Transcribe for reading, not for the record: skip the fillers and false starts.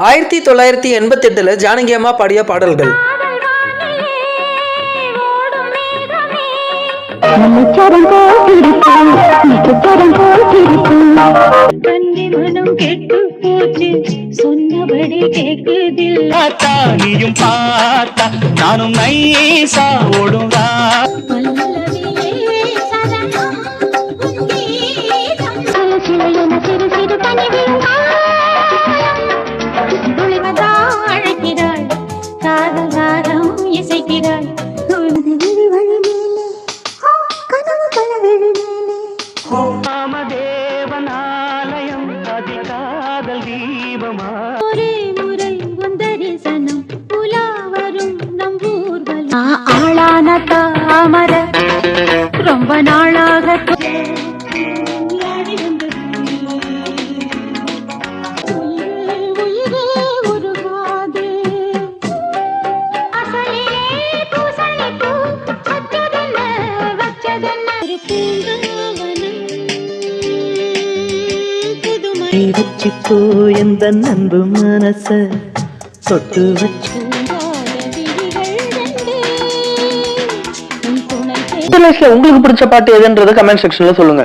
1988 ஜானகி அம்மா பாடிய பாடல்கள். ரொம்ப நாளாக வச்சுக்கோ எந்த அன்பு மனச தொட்டு வச்சு. உங்களுக்கு பிடிச்ச பாட்டு எதுன்றத கமெண்ட் செக்ஷன்ல சொல்லுங்க.